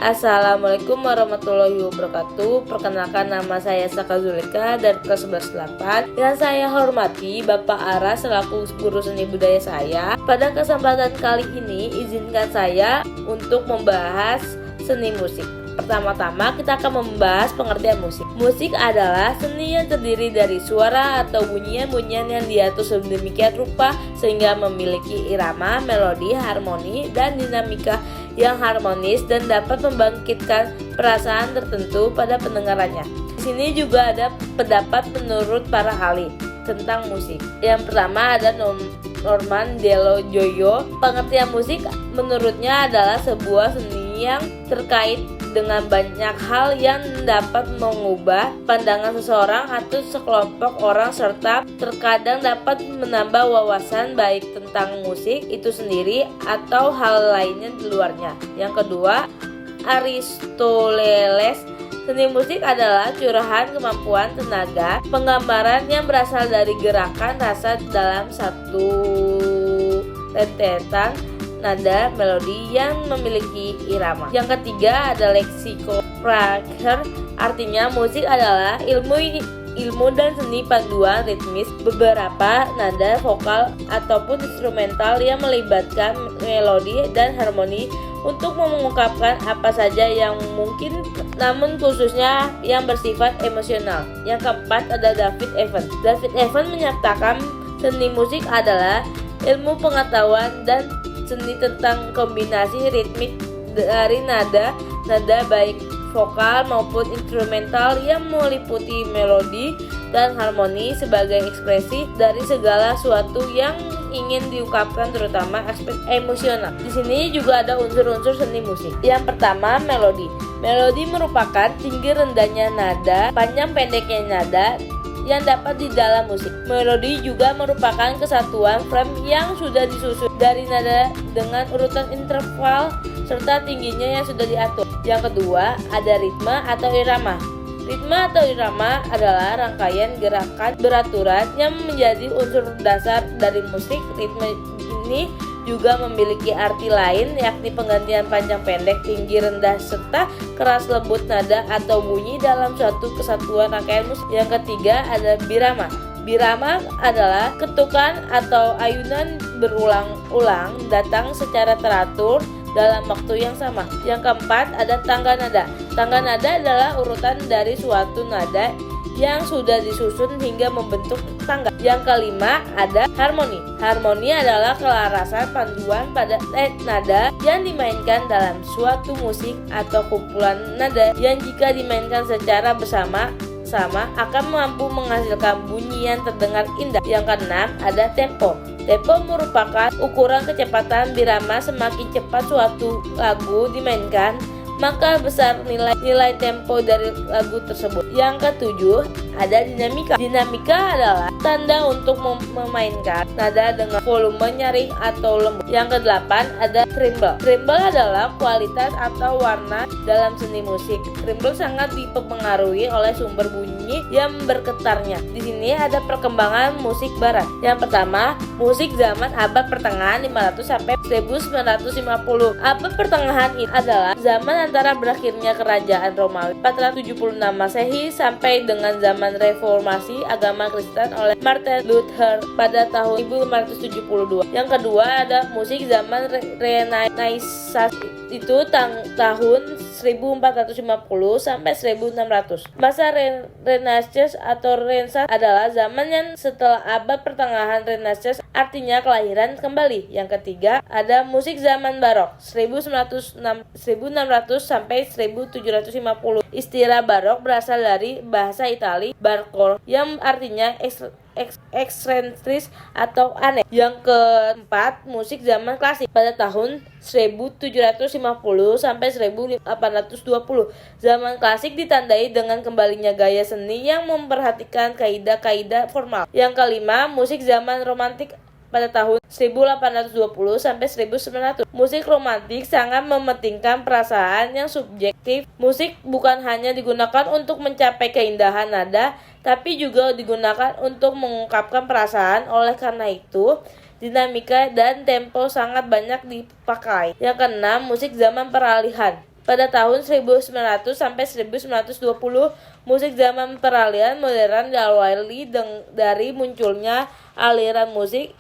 Assalamualaikum warahmatullahi wabarakatuh. Perkenalkan, nama saya Saka Zulika dari kelas 11-8. Yang saya hormati Bapak Ara selaku guru seni budaya saya. Pada kesempatan kali ini izinkan saya untuk membahas seni musik. Pertama-tama kita akan membahas pengertian musik. Musik adalah seni yang terdiri dari suara atau bunyian-bunyian yang diatur sedemikian rupa sehingga memiliki irama, melodi, harmoni, dan dinamika yang harmonis dan dapat membangkitkan perasaan tertentu pada pendengarannya. Di sini juga ada pendapat menurut para ahli tentang musik. Yang pertama ada Norman Dello Joyo. Pengertian musik menurutnya adalah sebuah seni yang terkait dengan banyak hal yang dapat mengubah pandangan seseorang atau sekelompok orang serta terkadang dapat menambah wawasan baik tentang musik itu sendiri atau hal lainnya di luarnya. Yang kedua, Aristoteles. Seni musik adalah curahan kemampuan tenaga penggambaran yang berasal dari gerakan rasa dalam satu rentetan nada melodi yang memiliki irama. Yang ketiga ada lexicographer, artinya musik adalah ilmu dan seni panduan ritmis beberapa nada vokal ataupun instrumental yang melibatkan melodi dan harmoni untuk mengungkapkan apa saja yang mungkin, namun khususnya yang bersifat emosional. Yang keempat ada David Evans. David Evans menyatakan seni musik adalah ilmu pengetahuan dan seni tentang kombinasi ritmik dari nada baik vokal maupun instrumental yang meliputi melodi dan harmoni sebagai ekspresi dari segala sesuatu yang ingin diungkapkan, terutama aspek emosional. Di sini juga ada unsur-unsur seni musik. Yang pertama, melodi. Melodi merupakan tinggi rendahnya nada, panjang pendeknya nada yang dapat di dalam musik. Melodi juga merupakan kesatuan frame yang sudah disusun dari nada dengan urutan interval serta tingginya yang sudah diatur. Yang kedua, ada ritme atau irama. Ritme atau irama adalah rangkaian gerakan beraturan yang menjadi unsur dasar dari musik. Ritme ini juga memiliki arti lain, yakni penggantian panjang pendek, tinggi rendah serta keras lembut nada atau bunyi dalam suatu kesatuan rangkaian musik. Yang ketiga ada birama. Birama adalah ketukan atau ayunan berulang-ulang datang secara teratur dalam waktu yang sama. Yang keempat ada tangga nada. Tangga nada adalah urutan dari suatu nada yang sudah disusun hingga membentuk tangga. Yang kelima ada harmoni. Harmoni adalah kelarasan panduan pada nada yang dimainkan dalam suatu musik atau kumpulan nada yang jika dimainkan secara bersama-sama akan mampu menghasilkan bunyi yang terdengar indah. Yang keenam ada tempo. Tempo merupakan ukuran kecepatan birama. Semakin cepat suatu lagu dimainkan, maka besar nilai tempo dari lagu tersebut. Yang ketujuh ada dinamika. Dinamika adalah tanda untuk memainkan nada dengan volume nyaring atau lembut. Yang kedelapan ada tremble. Tremble adalah kualitas atau warna dalam seni musik. Tremble sangat dipengaruhi oleh sumber bunyi yang bergetarnya. Di sini ada perkembangan musik barat. Yang pertama, musik zaman abad pertengahan 500 sampai 1950. Abad pertengahan ini adalah zaman antara berakhirnya kerajaan Romawi 476 Masehi sampai dengan zaman reformasi agama Kristen oleh Martin Luther pada tahun 1572. Yang kedua ada musik zaman Renaissance, itu tahun 1450 sampai 1600. Masa Renaissance atau Renaissance adalah zaman yang setelah abad pertengahan. Renaissance artinya kelahiran kembali. Yang ketiga ada musik zaman barok 1600 sampai 1750. Istilah barok berasal dari bahasa Itali barocco yang artinya eksentris atau aneh. Yang keempat, musik zaman klasik pada tahun 1750 sampai 1820. Zaman klasik ditandai dengan kembalinya gaya seni yang memperhatikan kaidah-kaidah formal. Yang kelima, musik zaman romantik pada tahun 1820 sampai 1900. Musik romantik sangat mementingkan perasaan yang subjektif. Musik bukan hanya digunakan untuk mencapai keindahan nada, tapi juga digunakan untuk mengungkapkan perasaan. Oleh karena itu, dinamika dan tempo sangat banyak dipakai. Yang keenam, musik zaman peralihan. pada tahun 1900 sampai 1920. Musik zaman peralihan modern diawali dari munculnya aliran musik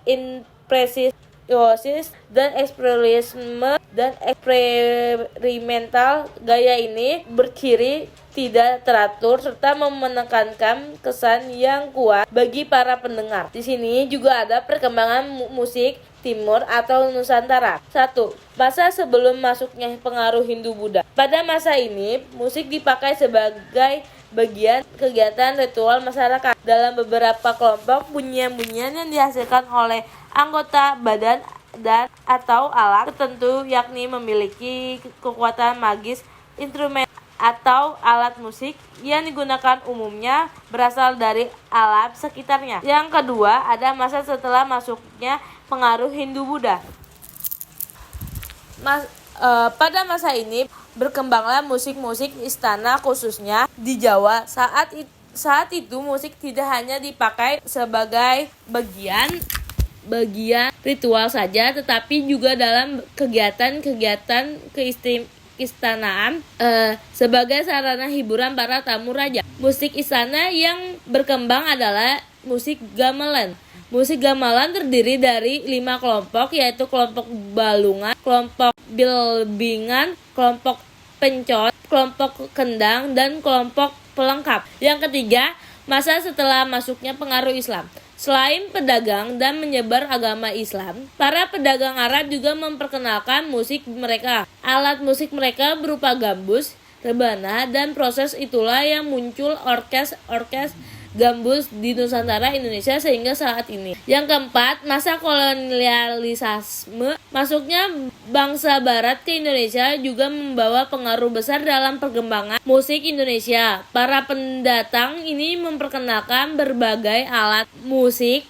impresionis dan ekspresionisme dan eksperimental. Gaya ini berciri tidak teratur serta menekankan kesan yang kuat bagi para pendengar. Di sini juga ada perkembangan musik Timur atau Nusantara. 1. Masa sebelum masuknya pengaruh Hindu-Buddha. Pada masa ini, musik dipakai sebagai bagian kegiatan ritual masyarakat. Dalam beberapa kelompok, bunyian-bunyian yang dihasilkan oleh anggota badan dan atau alat tertentu yakni memiliki kekuatan magis. Instrumen atau alat musik yang digunakan umumnya berasal dari alam sekitarnya. Yang kedua, ada masa setelah masuknya pengaruh Hindu-Buddha. Pada masa ini berkembanglah musik-musik istana khususnya di Jawa. Saat itu musik tidak hanya dipakai sebagai bagian ritual saja, tetapi juga dalam kegiatan keistanaan sebagai sarana hiburan para tamu raja. Musik istana yang berkembang adalah musik gamelan. Musik gamelan terdiri dari 5 kelompok, yaitu kelompok balungan, kelompok bilbingan, kelompok pencot, kelompok kendang, dan kelompok pelengkap. Yang ketiga, masa setelah masuknya pengaruh Islam. Selain pedagang dan menyebar agama Islam, para pedagang Arab juga memperkenalkan musik mereka. Alat musik mereka berupa gambus, rebana, dan proses itulah yang muncul orkes gambus di Nusantara Indonesia sehingga saat ini. Yang keempat, masa kolonialisme. Masuknya bangsa barat ke Indonesia juga membawa pengaruh besar dalam perkembangan musik Indonesia. Para pendatang ini memperkenalkan berbagai alat musik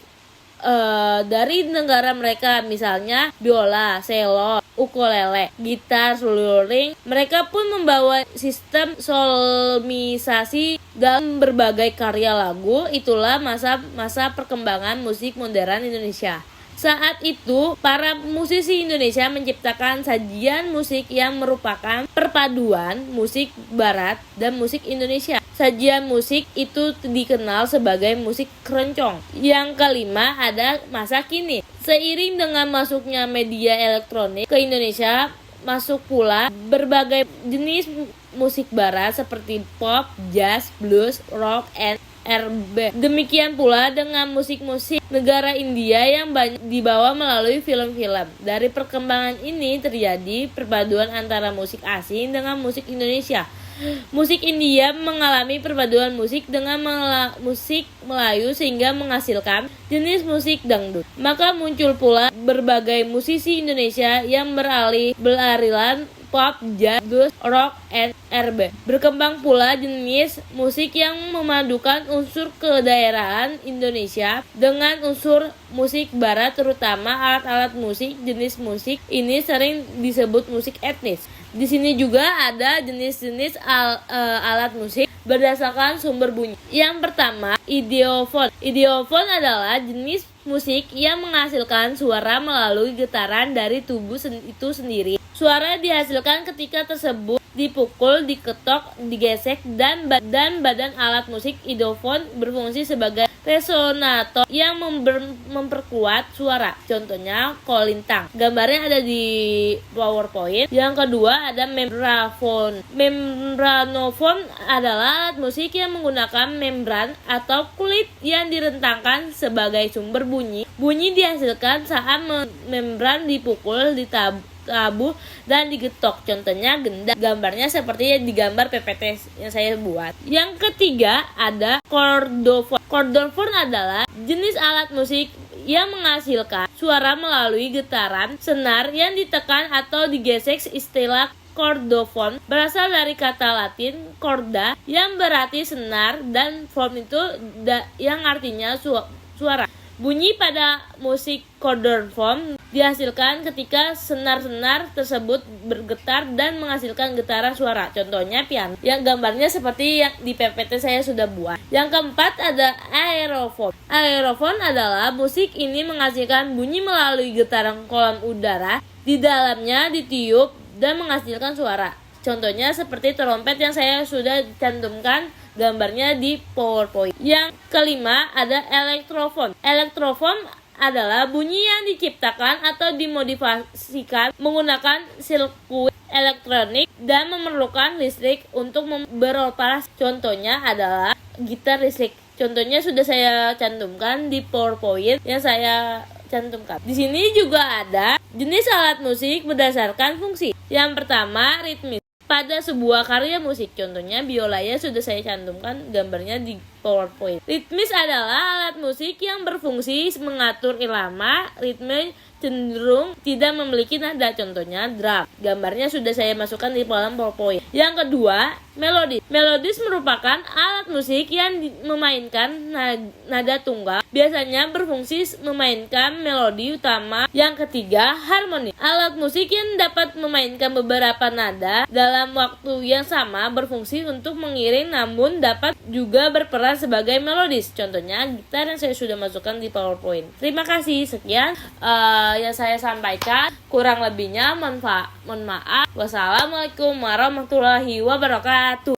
dari negara mereka, misalnya biola, cello, ukulele, gitar, seluring. Mereka pun membawa sistem solmisasi dalam berbagai karya lagu. Itulah masa perkembangan musik modern Indonesia. Saat itu, para musisi Indonesia menciptakan sajian musik yang merupakan perpaduan musik barat dan musik Indonesia. Sajian musik itu dikenal sebagai musik keroncong. Yang kelima, ada masa kini. Seiring dengan masuknya media elektronik ke Indonesia, masuk pula berbagai jenis musik barat seperti pop, jazz, blues, rock, and R&B. Demikian pula dengan musik-musik negara India yang banyak dibawa melalui film-film. Dari perkembangan ini terjadi perpaduan antara musik asing dengan musik Indonesia. Musik India mengalami perpaduan musik dengan musik Melayu sehingga menghasilkan jenis musik dangdut. Maka muncul pula berbagai musisi Indonesia yang beraliran pop, jazz, blues, rock, and R&B. Berkembang pula jenis musik yang memadukan unsur kedaerahan Indonesia dengan unsur musik barat, terutama alat-alat musik. Jenis musik ini sering disebut musik etnis. Di sini juga ada jenis-jenis alat musik berdasarkan sumber bunyi. Yang pertama, ideofon. Ideofon adalah jenis musik yang menghasilkan suara melalui getaran dari tubuh itu sendiri. Suara dihasilkan ketika tersebut dipukul, diketok, digesek, dan badan alat musik ideofon berfungsi sebagai resonator yang memperkuat suara. Contohnya kolintang. Gambarnya ada di PowerPoint. Yang kedua ada membranofon. Membranofon adalah alat musik yang menggunakan membran atau kulit yang direntangkan sebagai sumber bunyi. Bunyi dihasilkan saat membran dipukul, ditabuh, dan digetok. Contohnya gendang. Gambarnya seperti yang digambar PPT yang saya buat. Yang ketiga ada kordofon. Kordofon adalah jenis alat musik yang menghasilkan suara melalui getaran senar yang ditekan atau digesek. Istilah kordofon berasal dari kata Latin corda yang berarti senar dan fon itu yang artinya suara. Bunyi pada musik kordofon dihasilkan ketika senar-senar tersebut bergetar dan menghasilkan getaran suara. Contohnya piano. Yang gambarnya seperti yang di PPT saya sudah buat. Yang keempat ada aerofon. Aerofon adalah musik ini menghasilkan bunyi melalui getaran kolom udara. Di dalamnya ditiup dan menghasilkan suara. Contohnya seperti trompet yang saya sudah cantumkan gambarnya di PowerPoint. Yang kelima ada elektrofon. Elektrofon adalah bunyi yang diciptakan atau dimodifikasikan menggunakan sirkuit elektronik dan memerlukan listrik untuk beroperasi. Contohnya adalah gitar listrik. Contohnya sudah saya cantumkan di PowerPoint yang saya cantumkan. Di sini juga ada jenis alat musik berdasarkan fungsi. Yang pertama, ritmis. Pada sebuah karya musik, contohnya biolanya sudah saya cantumkan gambarnya di PowerPoint. Ritmis adalah alat musik yang berfungsi mengatur irama, ritme cenderung tidak memiliki nada, contohnya drum. Gambarnya sudah saya masukkan di dalam PowerPoint. Yang kedua, melodis. Melodis merupakan alat musik yang memainkan nada tunggal, biasanya berfungsi memainkan melodi utama. Yang ketiga, harmonis. Alat musik yang dapat memainkan beberapa nada dalam waktu yang sama berfungsi untuk mengiring namun dapat juga berperan sebagai melodis. Contohnya gitar yang saya sudah masukkan di PowerPoint. Terima kasih, sekian yang saya sampaikan, kurang lebihnya mohon maaf. Wassalamualaikum warahmatullahi wabarakatuh.